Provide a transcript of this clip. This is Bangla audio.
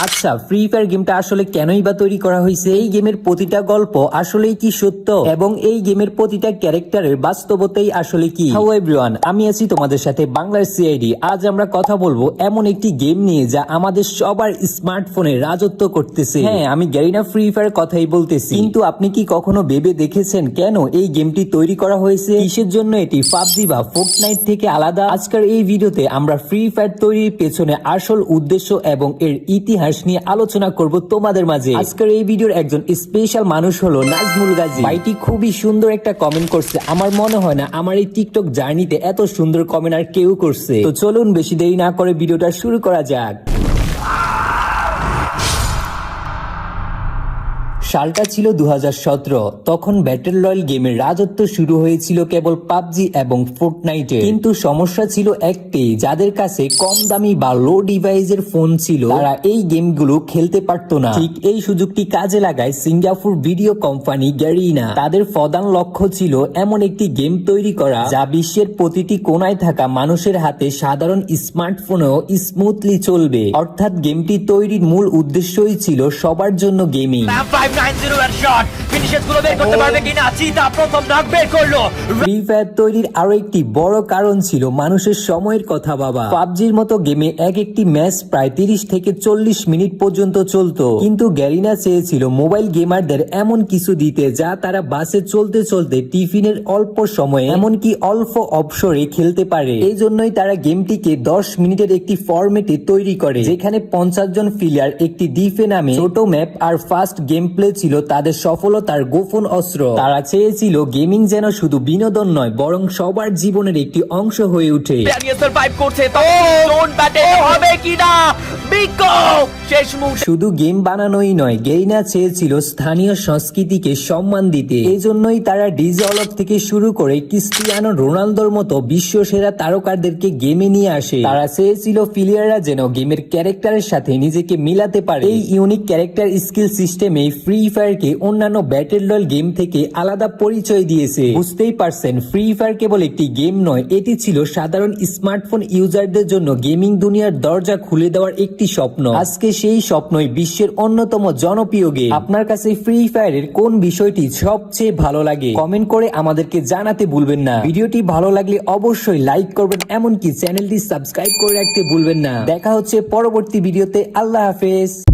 আচ্ছা, ফ্রি ফায়ার গেমটা আসলে কেনই বা তৈরি করা হয়েছে? এই গেমের প্রতিটা গল্প আসলেই কি সত্য এবং এই গেমের প্রতিটা ক্যারেক্টারের বাস্তবতাই আসলে কি? হ্যালো এভরিওয়ান, আমি আছি তোমাদের সাথে বাংলার সিআইডি। আজ আমরা কথা বলবো এমন একটি গেম নিয়ে যা আমাদের সবার স্মার্টফোনে রাজত্ব করতেছে। হ্যাঁ, আমি গ্যারিনা ফ্রি ফায়ার কথাই বলতেছি। কিন্তু আপনি কি কখনো ভেবে দেখেছেন কেন এই গেমটি তৈরি করা হয়েছে? কিসের জন্য এটি পাবজি বা ফোর্টনাইট থেকে আলাদা? আজকের এই ভিডিওতে আমরা ফ্রি ফায়ার তৈরির পেছনে আসল উদ্দেশ্য এবং এর ইতিহাস নিয়ে আলোচনা করব তোমাদের মাঝে। আজকের এই ভিডিওর একজন স্পেশাল মানুষ হলো নাজমুল গাজী। ভাইটি খুবই সুন্দর একটা কমেন্ট করছে। আমার মনে হয় না আমার এই টিকটক জার্নিতে এত সুন্দর কমেন্ট আর কেউ করছে। তো চলুন বেশি দেরি না করে ভিডিওটা শুরু করা যাক। সালটা ছিল 2017। তখন ব্যাটল রয়্যাল গেমের রাজত্ব শুরু হয়েছিল কেবল পাবজি এবং ফোর্টনাইটে। কিন্তু সমস্যা ছিল একটি, যাদের কাছে কম দামি বা লো ডিভাইসের ফোন ছিল তারা এই গেমগুলো খেলতে পারতো না। ঠিক এই সুযোগটি কাজে লাগায় সিঙ্গাপুর ভিডিও কোম্পানি গ্যারিনা। তাদের প্রধান লক্ষ্য ছিল এমন একটি গেম তৈরি করা যা বিশ্বের প্রতিটি কোনায় থাকা মানুষের হাতে সাধারণ স্মার্টফোনেও স্মুথলি চলবে। অর্থাৎ গেমটি তৈরির মূল উদ্দেশ্যই ছিল সবার জন্য গেমিং। ফ্রি ফায়ার তৈরির আরো একটি বড় কারণ ছিল মানুষের সময়ের কথা ভাবা। পাবজির মতো গেমে এক একটি ম্যাচ প্রায় 30 থেকে 40 মিনিট পর্যন্ত চলতো, কিন্তু গ্যারিনা চেয়েছিল মোবাইল গেমারদের এমন কিছু দিতে যা তারা বাসে চলতে চলতে, টিফিনের অল্প সময়ে, এমনকি অল্প অবসরে খেলতে পারে। এই জন্যই তারা গেমটিকে 10 মিনিটের একটি ফরম্যাটে তৈরি করে, যেখানে 50 জন প্লেয়ার, একটি ডিফে নামে ছোট ম্যাপ আর ফাস্ট গেম প্লে ছিল তাদের সফলতার গোপন অস্ত্র। তারা চেয়েছিল গেমিং যেন শুধু বিনোদন নয়, বরং সবার জীবনের একটি অংশ হয়ে ওঠে। শুধু গেম বানানোই নয়, গেরিনা চেয়েছিল স্থানীয় সংস্কৃতিকে সম্মান দিতে। এই জন্যই তারা ডিজে অলক থেকে শুরু করে ক্রিস্টিয়ানো রোনালদোর মতো বিশ্ব সেরা তারকাদেরকে গেমে নিয়ে আসে। তারা চেয়েছিল প্লেয়াররা যেন গেমের ক্যারেক্টারের সাথে নিজেকে মিলাতে পারে। এই ইউনিক ক্যারেক্টার স্কিল সিস্টেমে ফ্রি ফায়ারকে অন্যান্য ব্যাটল রয়্যাল গেম থেকে আলাদা পরিচয় দিয়েছে। বুঝতেই পারছেন, ফ্রি ফায়ার কেবল একটি গেম নয়, এটি ছিল সাধারণ স্মার্টফোন ইউজারদের জন্য গেমিং দুনিয়ার দরজা খুলে দেওয়ার একটি স্বপ্ন। আজকে সেই স্বপ্নই বিশ্বের অন্যতম জনপ্রিয় গেম। আপনার কাছে ফ্রি ফায়ারের কোন বিষয়টি সবচেয়ে ভালো লাগে কমেন্ট করে আমাদেরকে জানাতে ভুলবেন না। ভিডিওটি ভালো লাগলে অবশ্যই লাইক করবেন, এমনকি চ্যানেলটি সাবস্ক্রাইব করে রাখতে ভুলবেন না। দেখা হচ্ছে পরবর্তী ভিডিওতে। আল্লাহ হাফেজ।